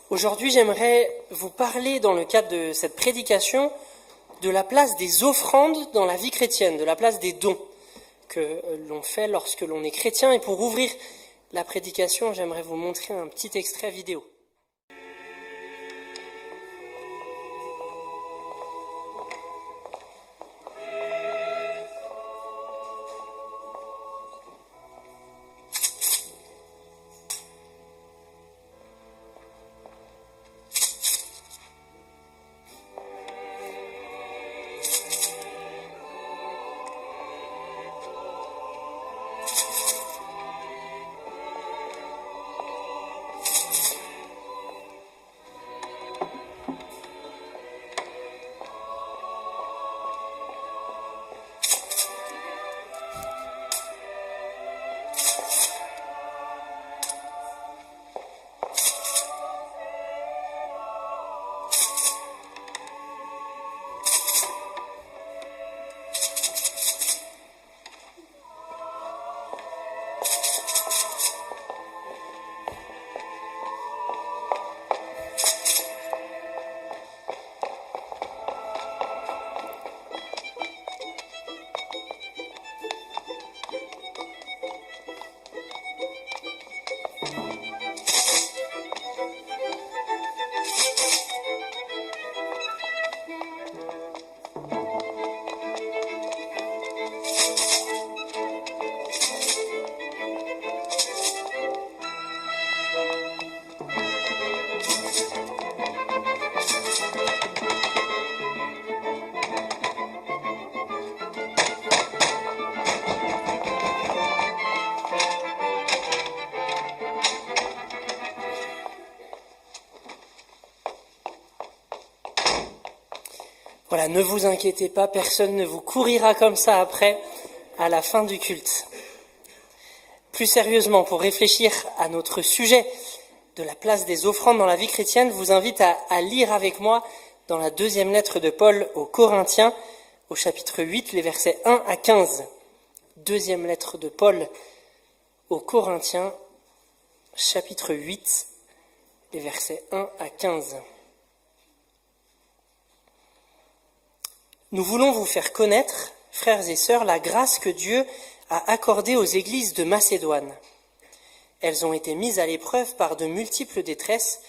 Aujourd'hui, j'aimerais vous parler, dans le cadre de cette prédication, de la place des offrandes dans la vie chrétienne, de la place des dons que l'on fait lorsque l'on est chrétien. Et pour ouvrir la prédication, j'aimerais vous montrer un petit extrait vidéo. Voilà, ne vous inquiétez pas, personne ne vous courira comme ça après, à la fin du culte. Plus sérieusement, pour réfléchir à notre sujet de la place des offrandes dans la vie chrétienne, je vous invite à lire avec moi dans la deuxième lettre de Paul aux Corinthiens, au chapitre 8, les versets 1 à 15. Deuxième lettre de Paul aux Corinthiens, chapitre 8, les versets 1 à 15. Nous voulons vous faire connaître, frères et sœurs, la grâce que Dieu a accordée aux églises de Macédoine. Elles ont été mises à l'épreuve par de multiples détresses,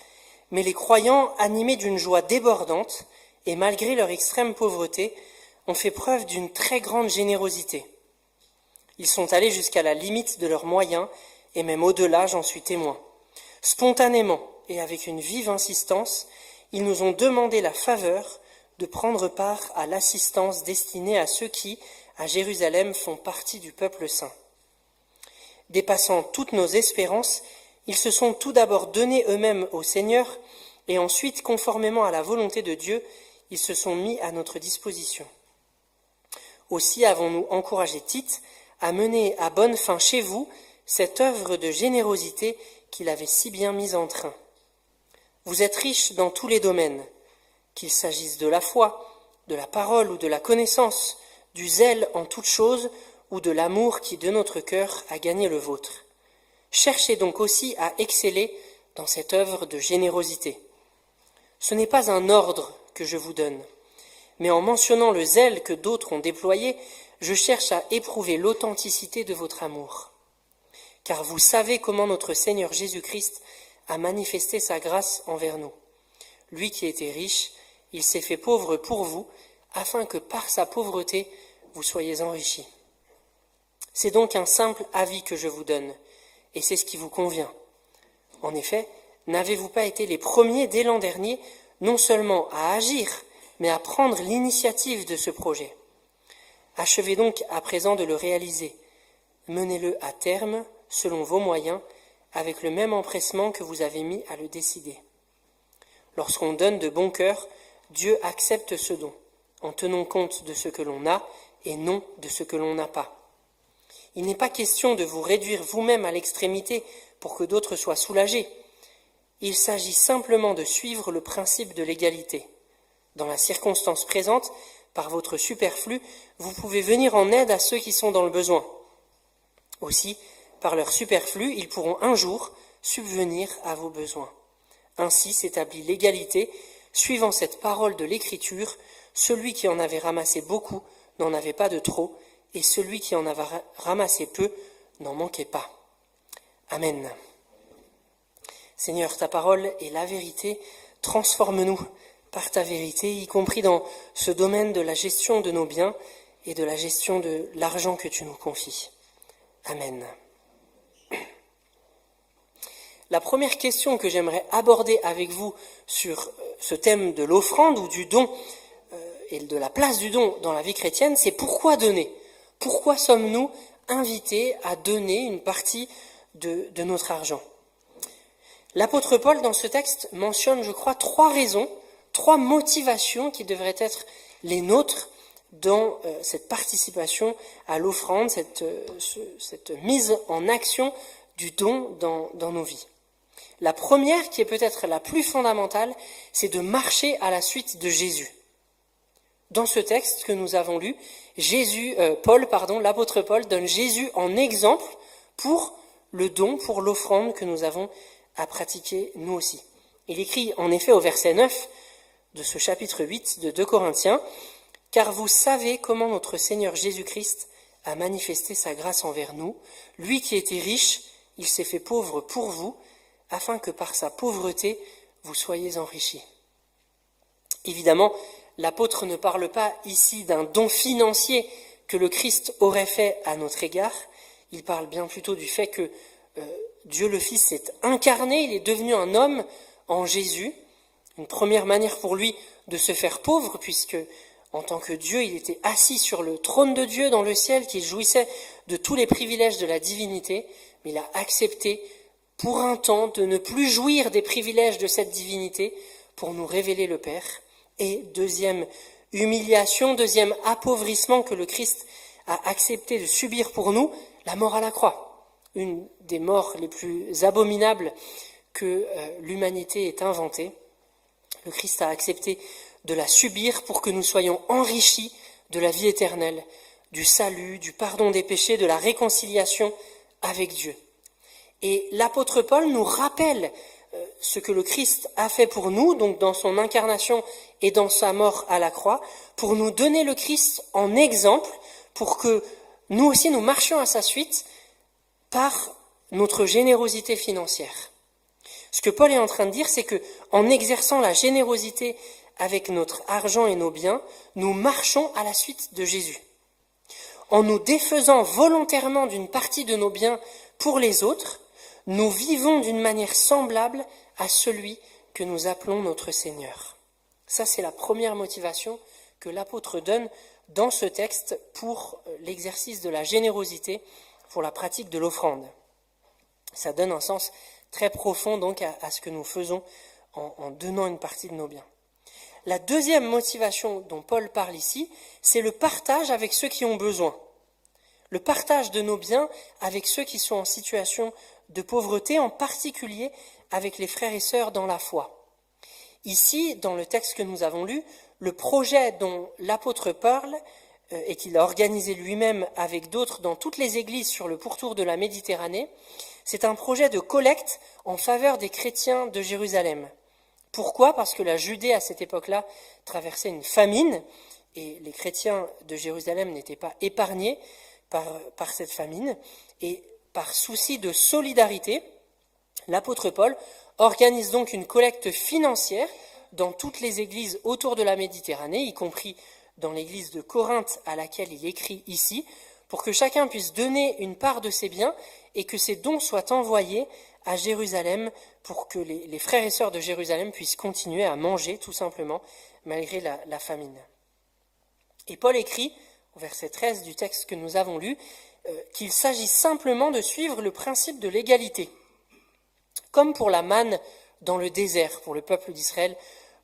mais les croyants, animés d'une joie débordante, et malgré leur extrême pauvreté, ont fait preuve d'une très grande générosité. Ils sont allés jusqu'à la limite de leurs moyens, et même au-delà, j'en suis témoin. Spontanément et avec une vive insistance, ils nous ont demandé la faveur de prendre part à l'assistance destinée à ceux qui, à Jérusalem, font partie du peuple saint. Dépassant toutes nos espérances, ils se sont tout d'abord donnés eux-mêmes au Seigneur, et ensuite, conformément à la volonté de Dieu, ils se sont mis à notre disposition. Aussi avons-nous encouragé Tite à mener à bonne fin chez vous cette œuvre de générosité qu'il avait si bien mise en train. Vous êtes riches dans tous les domaines, qu'il s'agisse de la foi, de la parole ou de la connaissance, du zèle en toutes choses ou de l'amour qui de notre cœur a gagné le vôtre. Cherchez donc aussi à exceller dans cette œuvre de générosité. Ce n'est pas un ordre que je vous donne, mais en mentionnant le zèle que d'autres ont déployé, je cherche à éprouver l'authenticité de votre amour. Car vous savez comment notre Seigneur Jésus-Christ a manifesté sa grâce envers nous. Lui qui était riche, il s'est fait pauvre pour vous, afin que par sa pauvreté, vous soyez enrichis. C'est donc un simple avis que je vous donne, et c'est ce qui vous convient. En effet, n'avez-vous pas été les premiers dès l'an dernier, non seulement à agir, mais à prendre l'initiative de ce projet? Achevez donc à présent de le réaliser. Menez-le à terme, selon vos moyens, avec le même empressement que vous avez mis à le décider. Lorsqu'on donne de bon cœur, Dieu accepte ce don, en tenant compte de ce que l'on a et non de ce que l'on n'a pas. Il n'est pas question de vous réduire vous-même à l'extrémité pour que d'autres soient soulagés. Il s'agit simplement de suivre le principe de l'égalité. Dans la circonstance présente, par votre superflu, vous pouvez venir en aide à ceux qui sont dans le besoin. Aussi, par leur superflu, ils pourront un jour subvenir à vos besoins. Ainsi s'établit l'égalité, suivant cette parole de l'Écriture, celui qui en avait ramassé beaucoup n'en avait pas de trop, et celui qui en avait ramassé peu n'en manquait pas. Amen. Seigneur, ta parole est la vérité, transforme-nous par ta vérité, y compris dans ce domaine de la gestion de nos biens et de la gestion de l'argent que tu nous confies. Amen. La première question que j'aimerais aborder avec vous sur ce thème de l'offrande ou du don et de la place du don dans la vie chrétienne, c'est pourquoi donner ? Pourquoi sommes-nous invités à donner une partie de notre argent ? L'apôtre Paul, dans ce texte, mentionne, je crois, 3 raisons, 3 motivations qui devraient être les nôtres dans cette participation à l'offrande, cette mise en action du don dans nos vies. La première, qui est peut-être la plus fondamentale, c'est de marcher à la suite de Jésus. Dans ce texte que nous avons lu, l'apôtre Paul donne Jésus en exemple pour le don, pour l'offrande que nous avons à pratiquer nous aussi. Il écrit en effet au verset 9 de ce chapitre 8 de 2 Corinthiens, « Car vous savez comment notre Seigneur Jésus-Christ a manifesté sa grâce envers nous. Lui qui était riche, il s'est fait pauvre pour vous, afin que par sa pauvreté, vous soyez enrichis. » Évidemment, l'apôtre ne parle pas ici d'un don financier que le Christ aurait fait à notre égard. Il parle bien plutôt du fait que Dieu le Fils s'est incarné, il est devenu un homme en Jésus. Une première manière pour lui de se faire pauvre, puisque en tant que Dieu, il était assis sur le trône de Dieu dans le ciel, qu'il jouissait de tous les privilèges de la divinité, mais il a accepté pour un temps de ne plus jouir des privilèges de cette divinité pour nous révéler le Père. Et deuxième humiliation, deuxième appauvrissement que le Christ a accepté de subir pour nous, la mort à la croix. Une des morts les plus abominables que l'humanité ait inventée. Le Christ a accepté de la subir pour que nous soyons enrichis de la vie éternelle, du salut, du pardon des péchés, de la réconciliation avec Dieu. Et l'apôtre Paul nous rappelle ce que le Christ a fait pour nous, donc dans son incarnation et dans sa mort à la croix, pour nous donner le Christ en exemple, pour que nous aussi nous marchions à sa suite par notre générosité financière. Ce que Paul est en train de dire, c'est que en exerçant la générosité avec notre argent et nos biens, nous marchons à la suite de Jésus. En nous défaisant volontairement d'une partie de nos biens pour les autres, nous vivons d'une manière semblable à celui que nous appelons notre Seigneur. Ça, c'est la première motivation que l'apôtre donne dans ce texte pour l'exercice de la générosité, pour la pratique de l'offrande. Ça donne un sens très profond donc à ce que nous faisons en donnant une partie de nos biens. La deuxième motivation dont Paul parle ici, c'est le partage avec ceux qui ont besoin. Le partage de nos biens avec ceux qui sont en situation de pauvreté, en particulier avec les frères et sœurs dans la foi. Ici, dans le texte que nous avons lu, le projet dont l'apôtre parle et qu'il a organisé lui-même avec d'autres dans toutes les églises sur le pourtour de la Méditerranée, c'est un projet de collecte en faveur des chrétiens de Jérusalem. Pourquoi ? Parce que la Judée, à cette époque-là, traversait une famine, et les chrétiens de Jérusalem n'étaient pas épargnés par cette famine, et par souci de solidarité, l'apôtre Paul organise donc une collecte financière dans toutes les églises autour de la Méditerranée, y compris dans l'église de Corinthe à laquelle il écrit ici, pour que chacun puisse donner une part de ses biens et que ces dons soient envoyés à Jérusalem pour que les frères et sœurs de Jérusalem puissent continuer à manger tout simplement malgré la famine. Et Paul écrit, au verset 13 du texte que nous avons lu, qu'il s'agit simplement de suivre le principe de l'égalité, comme pour la manne dans le désert pour le peuple d'Israël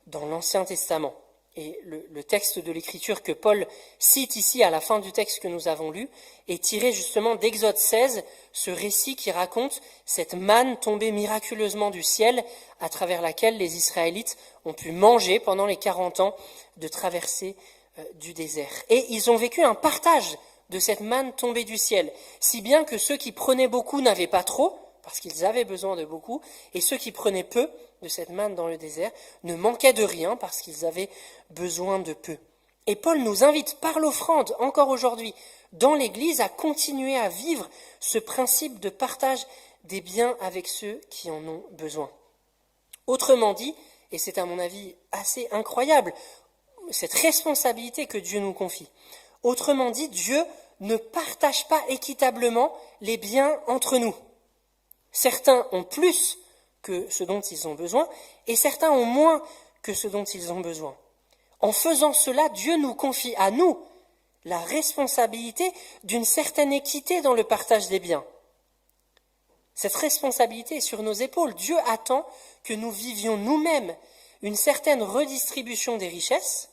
dans l'Ancien Testament. Et le texte de l'Écriture que Paul cite ici à la fin du texte que nous avons lu est tiré justement d'Exode 16, ce récit qui raconte cette manne tombée miraculeusement du ciel à travers laquelle les Israélites ont pu manger pendant les 40 ans de traversée du désert. Et ils ont vécu un partage de cette manne tombée du ciel, si bien que ceux qui prenaient beaucoup n'avaient pas trop, parce qu'ils avaient besoin de beaucoup, et ceux qui prenaient peu de cette manne dans le désert ne manquaient de rien parce qu'ils avaient besoin de peu. Et Paul nous invite par l'offrande, encore aujourd'hui, dans l'Église, à continuer à vivre ce principe de partage des biens avec ceux qui en ont besoin. Autrement dit, et c'est à mon avis assez incroyable, cette responsabilité que Dieu nous confie. Autrement dit, Dieu ne partage pas équitablement les biens entre nous. Certains ont plus que ce dont ils ont besoin, et certains ont moins que ce dont ils ont besoin. En faisant cela, Dieu nous confie à nous la responsabilité d'une certaine équité dans le partage des biens. Cette responsabilité est sur nos épaules. Dieu attend que nous vivions nous-mêmes une certaine redistribution des richesses,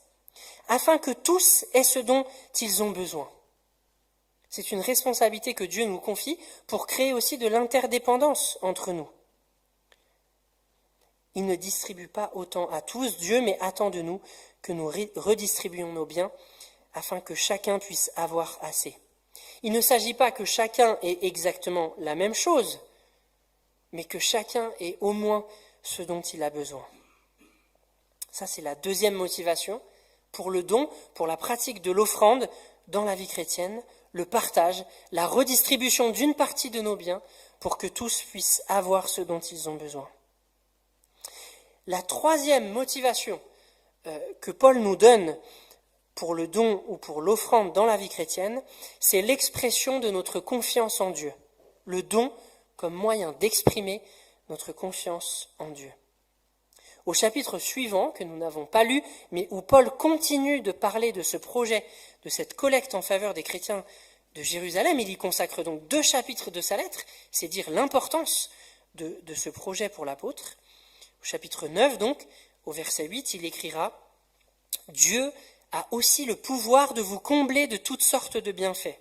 afin que tous aient ce dont ils ont besoin. C'est une responsabilité que Dieu nous confie pour créer aussi de l'interdépendance entre nous. Il ne distribue pas autant à tous, Dieu, mais attend de nous que nous redistribuions nos biens afin que chacun puisse avoir assez. Il ne s'agit pas que chacun ait exactement la même chose, mais que chacun ait au moins ce dont il a besoin. Ça, c'est la deuxième motivation pour le don, pour la pratique de l'offrande dans la vie chrétienne, le partage, la redistribution d'une partie de nos biens pour que tous puissent avoir ce dont ils ont besoin. La troisième motivation que Paul nous donne pour le don ou pour l'offrande dans la vie chrétienne, c'est l'expression de notre confiance en Dieu. Le don comme moyen d'exprimer notre confiance en Dieu. Au chapitre suivant, que nous n'avons pas lu, mais où Paul continue de parler de ce projet, de cette collecte en faveur des chrétiens de Jérusalem, il y consacre donc 2 chapitres de sa lettre, c'est dire l'importance de ce projet pour l'apôtre. Au chapitre 9, donc, au verset 8, il écrira « Dieu a aussi le pouvoir de vous combler de toutes sortes de bienfaits.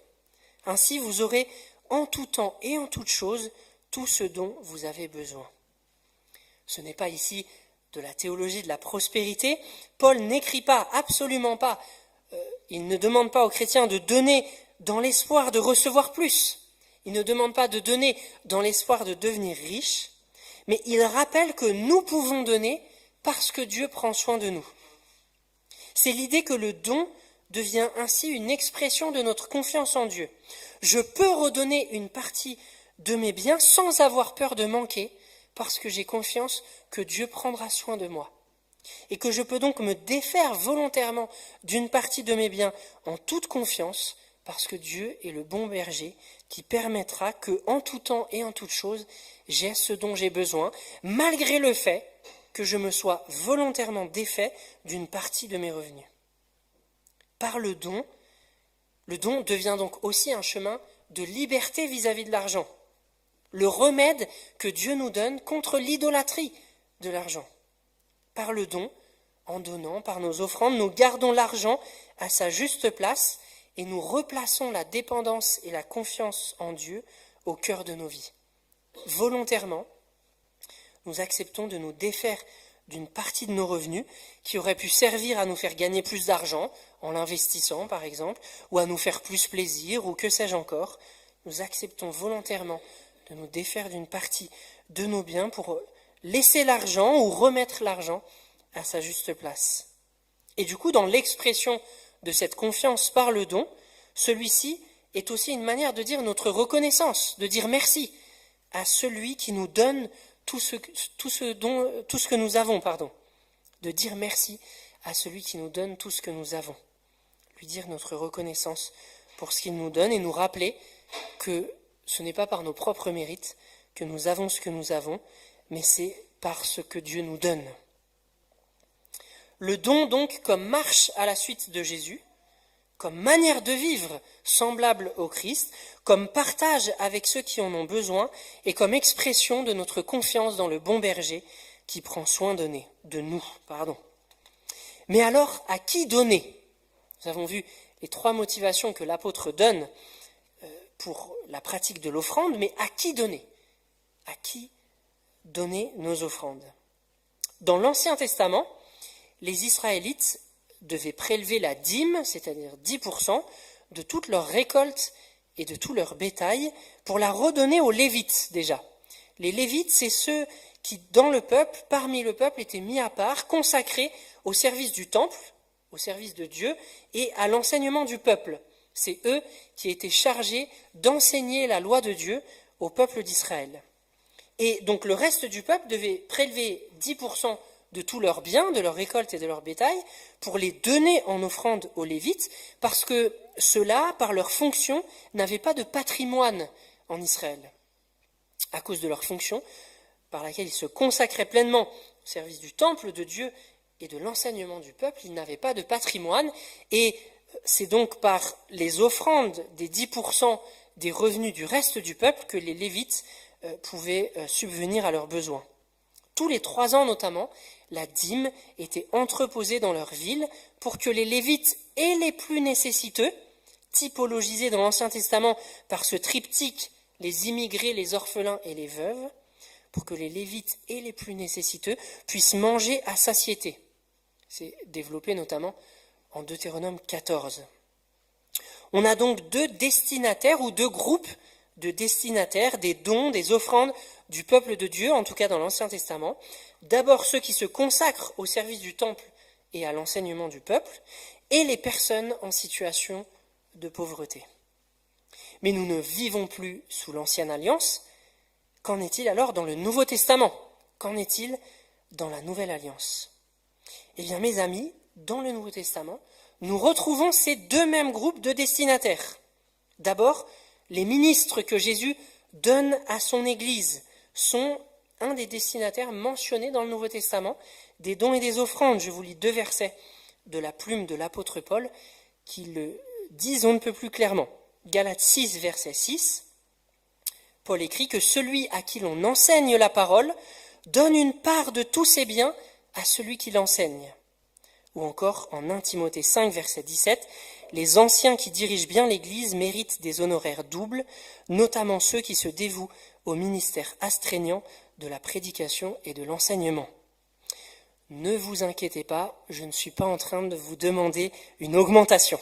Ainsi, vous aurez en tout temps et en toute chose tout ce dont vous avez besoin. » Ce n'est pas ici de la théologie de la prospérité. Paul n'écrit pas, absolument pas, il ne demande pas aux chrétiens de donner dans l'espoir de recevoir plus. Il ne demande pas de donner dans l'espoir de devenir riche, mais il rappelle que nous pouvons donner parce que Dieu prend soin de nous. C'est l'idée que le don devient ainsi une expression de notre confiance en Dieu. Je peux redonner une partie de mes biens sans avoir peur de manquer, parce que j'ai confiance que Dieu prendra soin de moi. Et que je peux donc me défaire volontairement d'une partie de mes biens en toute confiance, parce que Dieu est le bon berger qui permettra que, en tout temps et en toute chose, j'ai ce dont j'ai besoin, malgré le fait que je me sois volontairement défait d'une partie de mes revenus. Par le don devient donc aussi un chemin de liberté vis-à-vis de l'argent. Le remède que Dieu nous donne contre l'idolâtrie de l'argent. Par le don, en donnant, par nos offrandes, nous gardons l'argent à sa juste place et nous replaçons la dépendance et la confiance en Dieu au cœur de nos vies. Volontairement, nous acceptons de nous défaire d'une partie de nos revenus qui aurait pu servir à nous faire gagner plus d'argent, en l'investissant par exemple, ou à nous faire plus plaisir, ou que sais-je encore. Nous acceptons volontairement de nous défaire d'une partie de nos biens pour laisser l'argent ou remettre l'argent à sa juste place. Et du coup, dans l'expression de cette confiance par le don, celui-ci est aussi une manière de dire notre reconnaissance, de dire merci à celui qui nous donne tout ce que nous avons, de dire merci à celui qui nous donne tout ce que nous avons, lui dire notre reconnaissance pour ce qu'il nous donne et nous rappeler que ce n'est pas par nos propres mérites que nous avons ce que nous avons, mais c'est par ce que Dieu nous donne. Le don, donc, comme marche à la suite de Jésus, comme manière de vivre semblable au Christ, comme partage avec ceux qui en ont besoin et comme expression de notre confiance dans le bon berger qui prend soin de nous. Mais alors, à qui donner ? Nous avons vu les 3 motivations que l'apôtre donne pour la pratique de l'offrande, mais à qui donner ? À qui donner nos offrandes ? Dans l'Ancien Testament, les Israélites devaient prélever la dîme, c'est-à-dire 10%, de toute leur récolte et de tout leur bétail, pour la redonner aux Lévites déjà. Les Lévites, c'est ceux qui, dans le peuple, parmi le peuple, étaient mis à part, consacrés au service du temple, au service de Dieu et à l'enseignement du peuple. C'est eux qui étaient chargés d'enseigner la loi de Dieu au peuple d'Israël. Et donc le reste du peuple devait prélever 10% de tous leurs biens, de leurs récoltes et de leur bétail, pour les donner en offrande aux Lévites, parce que ceux-là, par leur fonction, n'avaient pas de patrimoine en Israël. À cause de leur fonction, par laquelle ils se consacraient pleinement au service du temple de Dieu et de l'enseignement du peuple, ils n'avaient pas de patrimoine, et c'est donc par les offrandes des 10% des revenus du reste du peuple que les Lévites pouvaient subvenir à leurs besoins. Tous les 3 ans notamment, la dîme était entreposée dans leur ville pour que les Lévites et les plus nécessiteux, typologisés dans l'Ancien Testament par ce triptyque, les immigrés, les orphelins et les veuves, pour que les Lévites et les plus nécessiteux puissent manger à satiété. C'est développé notamment en Deutéronome 14. On a donc 2 destinataires ou 2 groupes de destinataires des dons, des offrandes du peuple de Dieu, en tout cas dans l'Ancien Testament. D'abord ceux qui se consacrent au service du temple et à l'enseignement du peuple, et les personnes en situation de pauvreté. Mais nous ne vivons plus sous l'Ancienne Alliance. Qu'en est-il alors dans le Nouveau Testament? Qu'en est-il dans la Nouvelle Alliance? Eh bien, mes amis, dans le Nouveau Testament, nous retrouvons ces 2 mêmes groupes de destinataires. D'abord, les ministres que Jésus donne à son Église sont un des destinataires mentionnés dans le Nouveau Testament, des dons et des offrandes. Je vous lis 2 versets de la plume de l'apôtre Paul qui le disent on ne peut plus clairement. Galates 6, verset 6, Paul écrit que celui à qui l'on enseigne la parole donne une part de tous ses biens à celui qui l'enseigne. Ou encore en 1 Timothée 5, verset 17, les anciens qui dirigent bien l'Église méritent des honoraires doubles, notamment ceux qui se dévouent au ministère astreignant de la prédication et de l'enseignement. Ne vous inquiétez pas, je ne suis pas en train de vous demander une augmentation.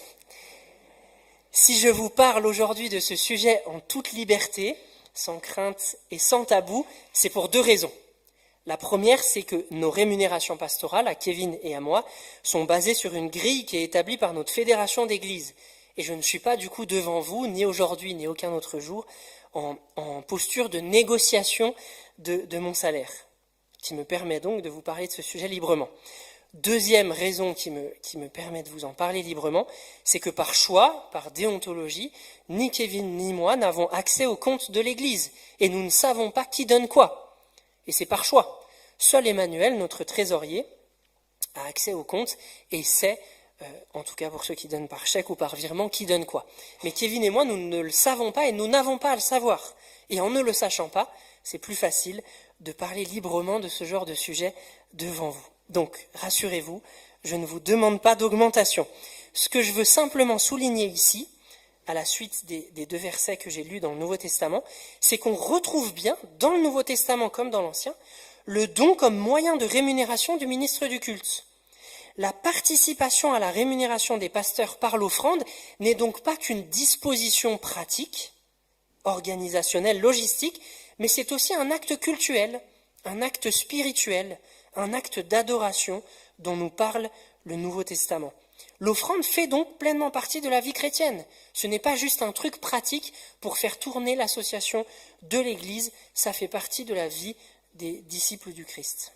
Si je vous parle aujourd'hui de ce sujet en toute liberté, sans crainte et sans tabou, c'est pour 2 raisons. La première, c'est que nos rémunérations pastorales, à Kevin et à moi, sont basées sur une grille qui est établie par notre fédération d'églises. Et je ne suis pas du coup devant vous, ni aujourd'hui, ni aucun autre jour, en posture de négociation de mon salaire, qui me permet donc de vous parler de ce sujet librement. Deuxième raison qui me permet de vous en parler librement, c'est que par choix, par déontologie, ni Kevin ni moi n'avons accès aux comptes de l'Église, et nous ne savons pas qui donne quoi. Et c'est par choix. Seul Emmanuel, notre trésorier, a accès aux comptes et sait, en tout cas pour ceux qui donnent par chèque ou par virement, qui donne quoi. Mais Kevin et moi, nous ne le savons pas et nous n'avons pas à le savoir. Et en ne le sachant pas, c'est plus facile de parler librement de ce genre de sujet devant vous. Donc, rassurez-vous, je ne vous demande pas d'augmentation. Ce que je veux simplement souligner ici, à la suite des 2 versets que j'ai lus dans le Nouveau Testament, c'est qu'on retrouve bien, dans le Nouveau Testament comme dans l'Ancien, le don comme moyen de rémunération du ministre du culte. La participation à la rémunération des pasteurs par l'offrande n'est donc pas qu'une disposition pratique, organisationnelle, logistique, mais c'est aussi un acte cultuel, un acte spirituel, un acte d'adoration dont nous parle le Nouveau Testament. L'offrande fait donc pleinement partie de la vie chrétienne. Ce n'est pas juste un truc pratique pour faire tourner l'association de l'Église, ça fait partie de la vie des disciples du Christ.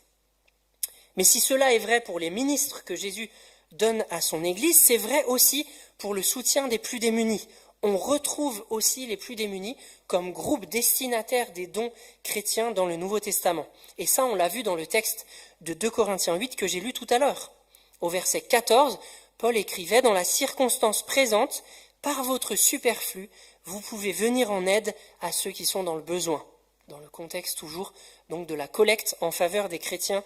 Mais si cela est vrai pour les ministres que Jésus donne à son Église, c'est vrai aussi pour le soutien des plus démunis. On retrouve aussi les plus démunis comme groupe destinataire des dons chrétiens dans le Nouveau Testament. Et ça, on l'a vu dans le texte de 2 Corinthiens 8 que j'ai lu tout à l'heure. Au verset 14, Paul écrivait « Dans la circonstance présente, par votre superflu, vous pouvez venir en aide à ceux qui sont dans le besoin. » Dans le contexte toujours donc de la collecte en faveur des chrétiens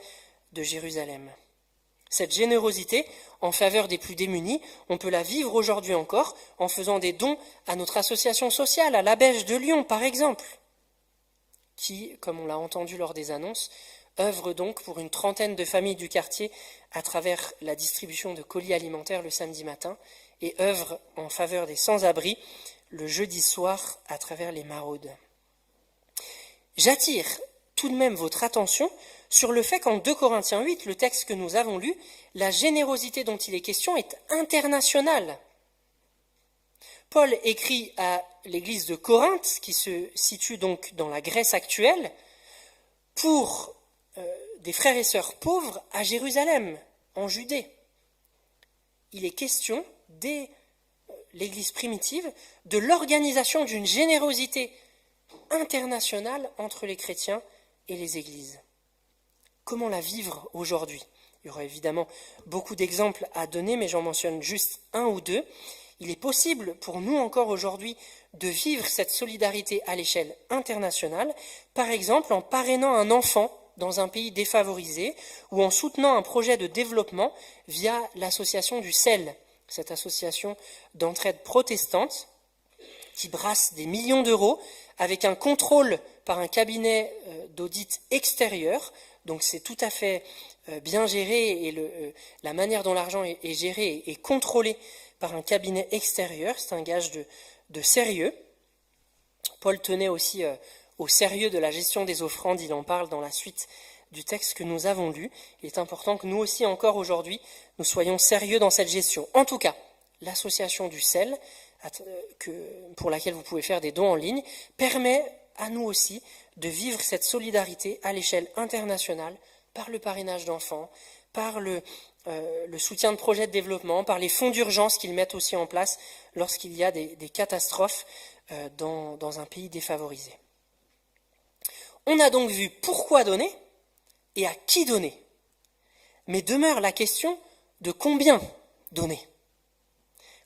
de Jérusalem. Cette générosité en faveur des plus démunis, on peut la vivre aujourd'hui encore en faisant des dons à notre association sociale, à l'Abège de Lyon par exemple, qui, comme on l'a entendu lors des annonces, œuvre donc pour une 30aine de familles du quartier à travers la distribution de colis alimentaires le samedi matin et œuvre en faveur des sans-abri le jeudi soir à travers les maraudes. J'attire tout de même votre attention sur le fait qu'en 2 Corinthiens 8, le texte que nous avons lu, la générosité dont il est question est internationale. Paul écrit à l'église de Corinthe, qui se situe donc dans la Grèce actuelle, pour des frères et sœurs pauvres à Jérusalem, en Judée. Il est question, dès l'église primitive, de l'organisation d'une générosité internationale entre les chrétiens et les églises. Comment la vivre aujourd'hui ? Il y aura évidemment beaucoup d'exemples à donner, mais j'en mentionne juste un ou deux. Il est possible pour nous encore aujourd'hui de vivre cette solidarité à l'échelle internationale, par exemple en parrainant un enfant dans un pays défavorisé ou en soutenant un projet de développement via l'association du CEL, cette association d'entraide protestante qui brasse des millions d'euros avec un contrôle par un cabinet d'audit extérieur. Donc c'est tout à fait bien géré et la manière dont l'argent est géré est contrôlée par un cabinet extérieur. C'est un gage de sérieux. Paul tenait aussi au sérieux de la gestion des offrandes. Il en parle dans la suite du texte que nous avons lu. Il est important que nous aussi, encore aujourd'hui, nous soyons sérieux dans cette gestion. En tout cas, l'association du CEL, pour laquelle vous pouvez faire des dons en ligne, permet à nous aussi de vivre cette solidarité à l'échelle internationale par le parrainage d'enfants, par le soutien de projets de développement, par les fonds d'urgence qu'ils mettent aussi en place lorsqu'il y a des catastrophes dans un pays défavorisé. On a donc vu pourquoi donner et à qui donner. Mais demeure la question de combien donner.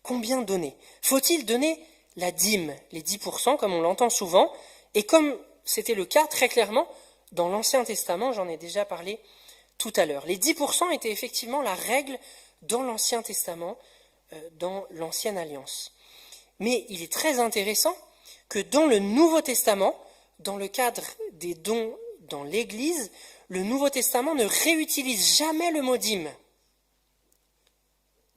Combien donner ? Faut-il donner la dîme, les 10%, comme on l'entend souvent, et comme c'était le cas très clairement dans l'Ancien Testament, j'en ai déjà parlé tout à l'heure. Les 10% étaient effectivement la règle dans l'Ancien Testament, dans l'Ancienne Alliance. Mais il est très intéressant que dans le Nouveau Testament, dans le cadre des dons dans l'Église, le Nouveau Testament ne réutilise jamais le mot dîme.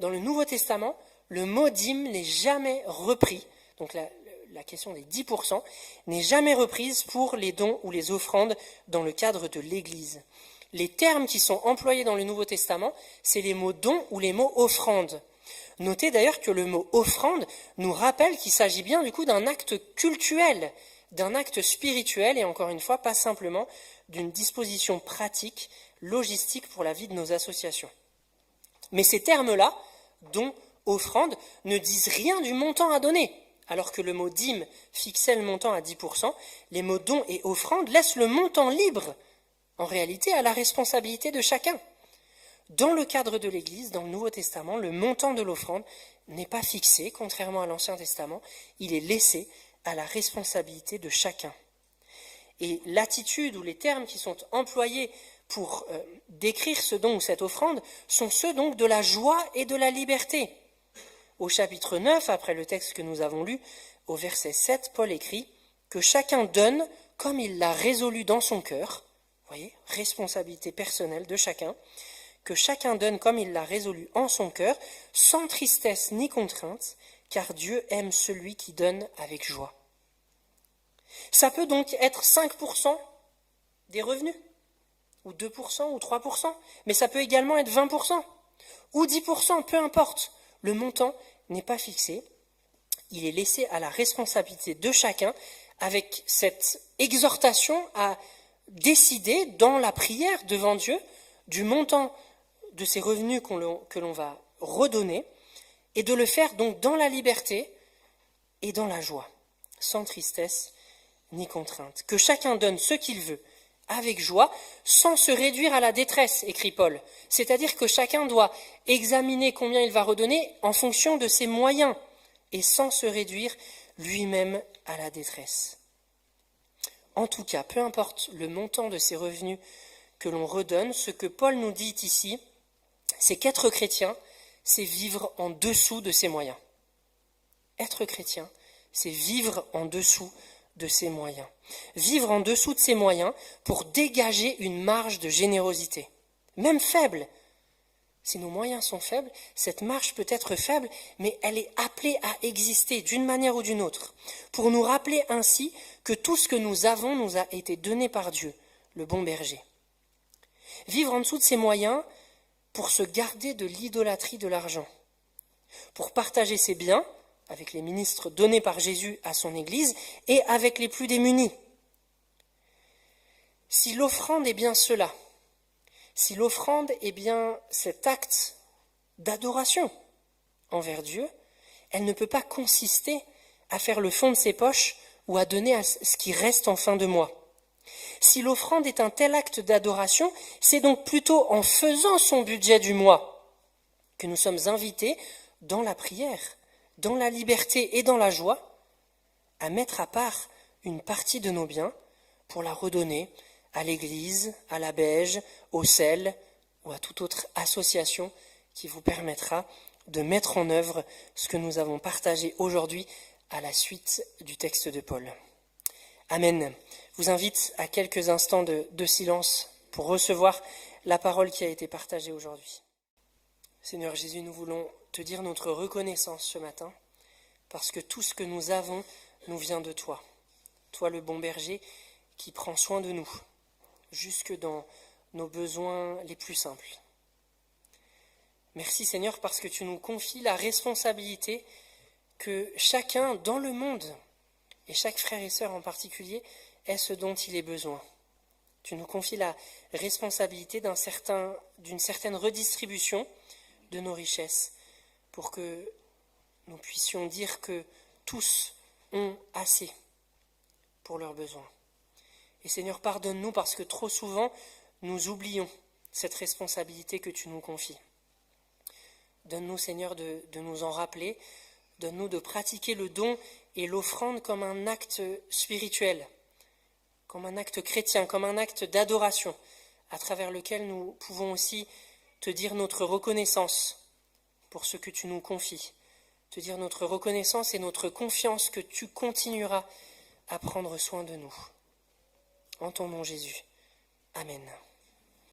Dans le Nouveau Testament, le mot dîme n'est jamais repris. Donc la question des 10% n'est jamais reprise pour les dons ou les offrandes dans le cadre de l'Église. Les termes qui sont employés dans le Nouveau Testament, c'est les mots dons ou les mots offrandes. Notez d'ailleurs que le mot offrande nous rappelle qu'il s'agit bien du coup d'un acte cultuel, d'un acte spirituel et encore une fois pas simplement d'une disposition pratique, logistique pour la vie de nos associations. Mais ces termes-là, dons, offrande, ne disent rien du montant à donner. Alors que le mot dîme fixait le montant à 10%, les mots dons et offrande laissent le montant libre, en réalité à la responsabilité de chacun. Dans le cadre de l'Église, dans le Nouveau Testament, le montant de l'offrande n'est pas fixé, contrairement à l'Ancien Testament, il est laissé à la responsabilité de chacun. Et l'attitude ou les termes qui sont employés pour décrire ce don ou cette offrande sont ceux donc de la joie et de la liberté. Au chapitre 9, après le texte que nous avons lu, au verset 7, Paul écrit « Que chacun donne comme il l'a résolu dans son cœur », vous voyez, responsabilité personnelle de chacun, « que chacun donne comme il l'a résolu en son cœur, sans tristesse ni contrainte, car Dieu aime celui qui donne avec joie. » Ça peut donc être 5% des revenus, ou 2%, ou 3%, mais ça peut également être 20%, ou 10%, peu importe. Le montant n'est pas fixé, il est laissé à la responsabilité de chacun avec cette exhortation à décider dans la prière devant Dieu du montant de ces revenus que l'on va redonner et de le faire donc dans la liberté et dans la joie, sans tristesse ni contrainte. Que chacun donne ce qu'il veut avec joie, sans se réduire à la détresse, écrit Paul. C'est-à-dire que chacun doit examiner combien il va redonner en fonction de ses moyens et sans se réduire lui-même à la détresse. En tout cas, peu importe le montant de ces revenus que l'on redonne, ce que Paul nous dit ici, c'est qu'être chrétien, c'est vivre en dessous de ses moyens. Être chrétien, c'est vivre en dessous de ses moyens. Vivre en dessous de ses moyens pour dégager une marge de générosité, même faible, Si nos moyens sont faibles, cette marche peut être faible, mais elle est appelée à exister d'une manière ou d'une autre, pour nous rappeler ainsi que tout ce que nous avons nous a été donné par Dieu, le bon berger. Vivre en dessous de ses moyens pour se garder de l'idolâtrie de l'argent, pour partager ses biens avec les ministres donnés par Jésus à son Église et avec les plus démunis. Si l'offrande est bien cela, si l'offrande est bien cet acte d'adoration envers Dieu, elle ne peut pas consister à faire le fond de ses poches ou à donner à ce qui reste en fin de mois. Si l'offrande est un tel acte d'adoration, c'est donc plutôt en faisant son budget du mois que nous sommes invités dans la prière, dans la liberté et dans la joie, à mettre à part une partie de nos biens pour la redonner à l'Église, à la Beige, au Sel ou à toute autre association qui vous permettra de mettre en œuvre ce que nous avons partagé aujourd'hui à la suite du texte de Paul. Amen. Je vous invite à quelques instants de silence pour recevoir la parole qui a été partagée aujourd'hui. Seigneur Jésus, nous voulons te dire notre reconnaissance ce matin, parce que tout ce que nous avons nous vient de toi. Toi, le bon berger, qui prend soin de nous, jusque dans nos besoins les plus simples. Merci Seigneur, parce que tu nous confies la responsabilité que chacun dans le monde, et chaque frère et sœur en particulier, ait ce dont il ait besoin. Tu nous confies la responsabilité d'une certaine redistribution de nos richesses, pour que nous puissions dire que tous ont assez pour leurs besoins. Et Seigneur, pardonne-nous parce que trop souvent, nous oublions cette responsabilité que tu nous confies. Donne-nous, Seigneur, de nous en rappeler. Donne-nous de pratiquer le don et l'offrande comme un acte spirituel, comme un acte chrétien, comme un acte d'adoration, à travers lequel nous pouvons aussi te dire notre reconnaissance pour ce que tu nous confies, te dire notre reconnaissance et notre confiance que tu continueras à prendre soin de nous. En ton nom Jésus. Amen.